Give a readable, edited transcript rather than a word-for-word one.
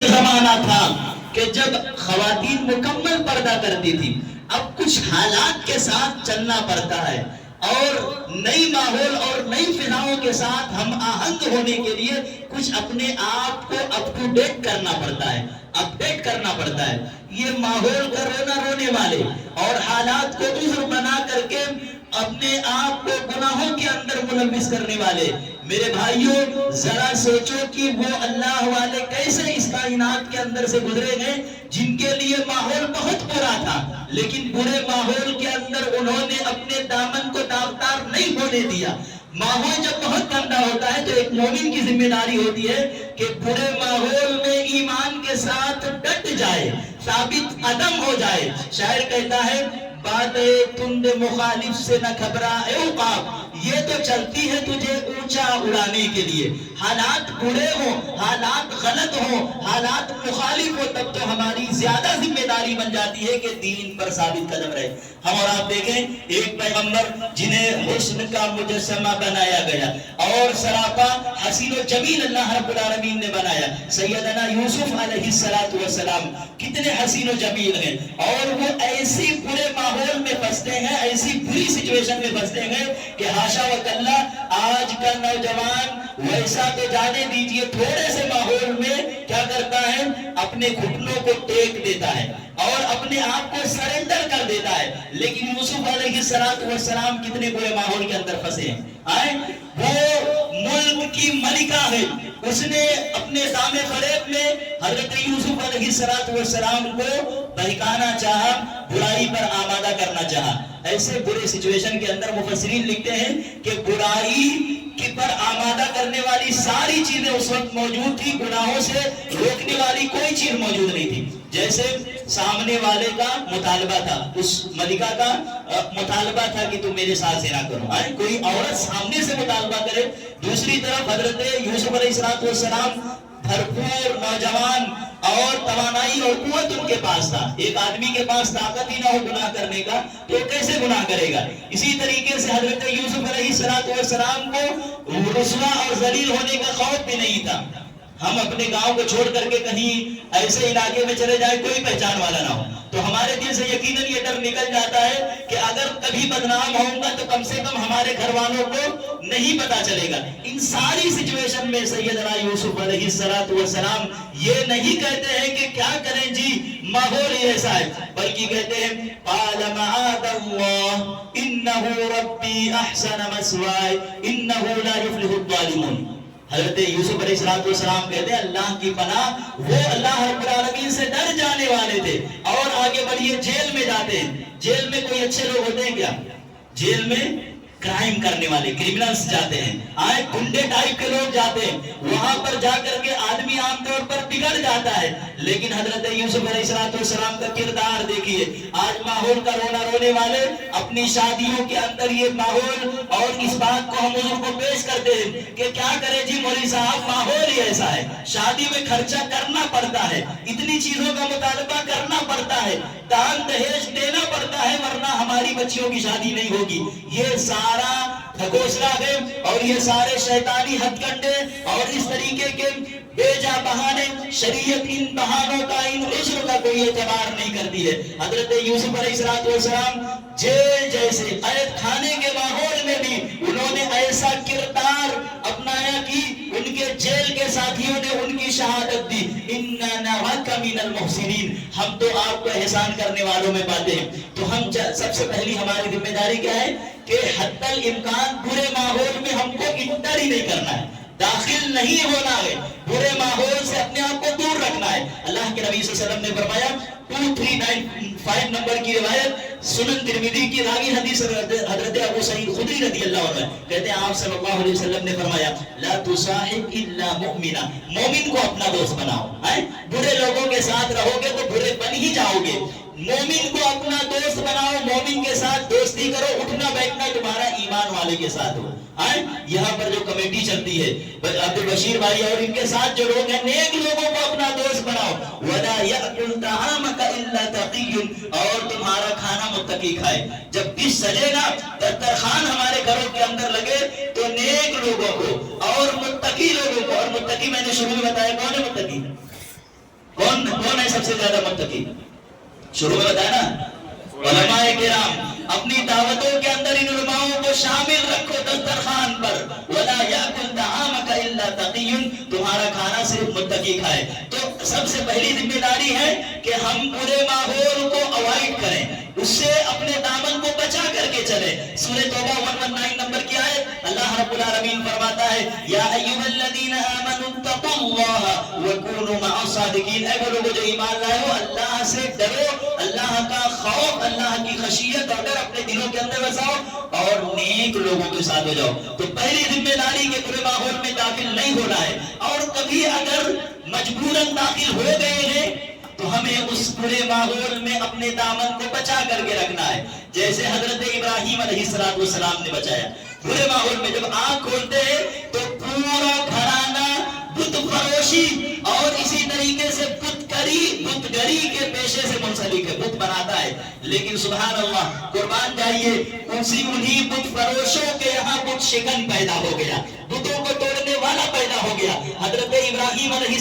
زمانہ تھا کہ جب خواتین مکمل پردہ کرتی تھی، اب کچھ حالات کے ساتھ چلنا پڑتا ہے اور نئی ماحول اور نئی فضاؤں کے ساتھ ہم آہنگ ہونے کے لیے کچھ اپنے آپ کو اپ ٹو ڈیٹ کرنا پڑتا ہے، اپڈیٹ کرنا پڑتا ہے۔ یہ ماحول کا رونا رونے والے اور حالات کو عذر بنا کر کے اپنے آپ کو گناہوں کے اندر ملوث کرنے والے میرے بھائیوں، ذرا سوچو کہ وہ اللہ والے کیسے اس کائنات کے اندر سے گزرے گئے جن کے لیے ماحول بہت برا تھا، لیکن برے ماحول کے اندر انہوں نے اپنے دامن کو داغدار نہیں ہونے دیا۔ ماحول جب بہت گندا ہوتا ہے تو ایک مومن کی ذمہ داری ہوتی ہے کہ برے ماحول میں ایمان کے ساتھ ڈٹ جائے، ثابت قدم ہو جائے۔ شاعر کہتا ہے باتیں تند مخالف سے نہ گھبرا اے عقاب، یہ تو چلتی ہے تجھے اونچا اڑانے کے لیے۔ حالات برے ہوں، حالات غلط ہوں، حالات مخالف ہو، تب تو ہماری زیادہ ذمہ داری بن جاتی ہے کہ دین پر ثابت قدم رہے۔ ہم اور آپ دیکھیں ایک پیغمبر جنہیں حسن کا مجسمہ بنایا گیا اور سراپا حسین و جمیل اللہ رب العالمین نے بنایا، سیدنا یوسف علیہ السلام کتنے حسین و جمیل ہیں، اور وہ ایسی برے ماحول میں پھنستے ہیں، ایسی بری سچویشن میں پھنستے ہیں کہ حاشا و کلا آج کا نوجوان ویسا تو جانے دیجئے تھوڑے سے ماحول میں کیا کرتا ہے، اپنے گھٹنوں کو ٹیک دیتا ہے اور اپنے آپ کو سرنڈر کر دیتا ہے۔ لیکن یوسف علیہ السلام کتنے برے ماحول کے اندر پھنسے ہیں۔ وہ ملک کی ملکہ ہے، اس نے اپنے دام فریب میں حضرت یوسف علیہ السلام کو بہکانا چاہا، برائی پر آمادہ کرنا چاہا۔ ایسے برے سچویشن کے اندر مفسرین لکھتے ہیں کہ برائی کی پر آمادہ کرنے والی ساری چیزیں اس وقت موجود تھی، گناہوں سے روکنے والی کوئی چیز موجود نہیں تھی۔ جیسے سامنے والے کا مطالبہ تھا، اس ملکہ کا مطالبہ تھا کہ تم میرے ساتھ زنا کرو، کوئی عورت سامنے سے مطالبہ کرے۔ دوسری طرف حضرت یوسف علیہ السلام بھرپور نوجوان اور توانائی اور قوت ان کے پاس تھا، ایک آدمی کے پاس طاقت ہی نہ ہو گناہ کرنے کا تو کیسے گناہ کرے گا۔ اسی طریقے سے حضرت یوسف علیہ السلام کو رسوا اور ذلیل ہونے کا خوف بھی نہیں تھا۔ ہم اپنے گاؤں کو چھوڑ کر کے کہیں ایسے علاقے میں چلے جائیں کوئی پہچان والا نہ ہو تو ہمارے دل سے یقیناً یہ ڈر نکل جاتا ہے کہ اگر کبھی بدنام ہوں گا تو کم سے کم ہمارے گھر والوں کو نہیں پتا چلے گا۔ ان ساری سچویشن میں سیدنا یوسف علیہ السلام یہ نہیں کہتے ہیں کہ کیا کریں جی ماحول ہی ایسا ہے، بلکہ کہتے ہیں قال معاذ اللہ انہ ربی احسن مثواي انہ لا یفلح الظالمون۔ حضرت یوسف علیہ السلام کہتے ہیں اللہ کی پناہ، وہ اللہ رب العالمین سے ڈر جانے والے تھے۔ اور آگے بڑھئے جیل میں جاتے ہیں، جیل میں کوئی اچھے لوگ ہوتے ہیں کیا؟ جیل میں کرائم کرنے والے کرمنلز جاتے ہیں، گنڈے ٹائپ کے لوگ جاتے ہیں، وہاں پر جا کر کے آدمی عام طور پر بگڑ جاتا ہے۔ لیکن حضرت یوسف علیہ السلام کا کردار دیکھیے، آج ماحول کا رونا رونے والے اپنی شادیوں کے اندر یہ ماحول اور اس بات کو ہم حضور کو پیش کرتے ہیں کہ کیا کرے جی مولوی صاحب ماحول ہی ایسا ہے، شادی میں خرچہ کرنا پڑتا ہے، اتنی چیزوں کا مطالبہ کرنا پڑتا ہے، دان دہیج دینا پڑتا ہے، ورنہ ہماری بچیوں کی شادی نہیں ہوگی۔ یہ سارا ڈھکوسلا ہے اور یہ سارے شیطانی ہتھ کنڈے اور اس طریقے کے بے جا بہانے، شریعت ان بہانوں کا، ان عذر کا کوئی اعتبار نہیں کرتی ہے۔ حضرت یوسف علیہ السلام جیل جیسے قید خانے کے ماحول میں بھی انہوں نے ایسا کردار اپنایا کہ ان کے جیل کے ساتھیوں نے ان کی شہادت دی، اِنَّا نَرَاكَ مِنَ الْمُحْسِنِينَ، ہم تو آپ کو احسان کرنے والوں میں پاتے ہیں۔ تو ہم سب سے پہلی ہماری ذمہ داری کیا ہے کہ حتی الامکان برے ماحول میں ہم کو انٹر ہی نہیں کرنا ہے، داخل نہیں ہونا ہے، برے ماحول سے اپنے آپ کو دور رکھنا ہے۔ اللہ کے نبی صلی اللہ علیہ وسلم نے فرمایا 2395 نمبر کی روایت سنن ترمذی کی راوی حدیث حضرت ابو سعید خدری رضی اللہ عنہ کہتے ہیں آپ صلی اللہ علیہ وسلم نے فرمایا لا تصاحب الا مؤمنا، مومن کو اپنا دوست بناؤ، برے لوگوں کے ساتھ رہو گے تو برے بن ہی جاؤ گے۔ مومن کو اپنا دوست بناؤ، مومن کے ساتھ دوستی کرو، اٹھنا بیٹھنا تمہارا ایمان والے کے ساتھ ہو۔ یہاں پر جو کمیٹی چلتی ہے عبد البشیر بھائی اور ان کے ساتھ جو لوگ ہیں، نیک لوگوں کو اپنا دوست بناؤ۔ وَلَا يَأْكُلْ طَعَامَكَ إِلَّا تَقِيٌّ، اور تمہارا کھانا متقی کھائے۔ جب ڈش سجے گا، دسترخوان ہمارے گھروں کے اندر لگے تو نیک لوگوں کو اور متقی لوگوں کو، اور متقی میں نے شروع میں بتایا کون ہے متقی؟ سب سے زیادہ متقی؟ شروع میں بتایا نا، علماء کرام اپنی دعوتوں کے اندر ان علماؤں کو شامل رکھو دسترخوان پر. وَلَا يَأْكُلْ طَعَامَكَ إِلَّا تَقِيٌّ، تمہارا کھانا صرف متقی کھائے. تو سب سے پہلی ذمہ داری ہے کہ ہم برے ماحول کو اوائڈ کریں، اس سے اپنے دامن کو بچا کر کے چلیں. سورہ توبہ 119 نمبر کی آیت، اللہ رب العالمین فرماتا ہے یا ایھا الذین آمنوا اتقوا اللہ وکونوا مع الصادقین. اے وہ لوگ جو ایمان لائے ہو، اللہ سے ڈرو، اللہ کا خوف، اللہ کی خشیت اور ڈر اپنے دلوں کے اندر بساؤ اور نیک لوگوں کے ساتھ ہو جاؤ. تو پہلی ذمہ داری کہ برے ماحول میں داخل نہیں ہونا ہے، اور کبھی اگر مجبوراً داخل ہو گئے ہیں تو ہمیں اس برے ماحول میں اپنے دامن کو بچا کر کے رکھنا ہے، جیسے حضرت ابراہیم علیہ السلام نے بچایا. برے ماحول میں جب آنکھ کھولتے ہیں تو پورا گھرانہ بت فروشی اور اسی طریقے سے بت گری کے پیشے سے منسلک ہے، بت بناتا ہے. لیکن سبحان اللہ، قربان جائیے، انہی بت فروشوں کے یہاں بت شکن پیدا ہو گیا، بتوں کو توڑنے والا پیدا ہو گیا. حضرت ابراہیم علیہ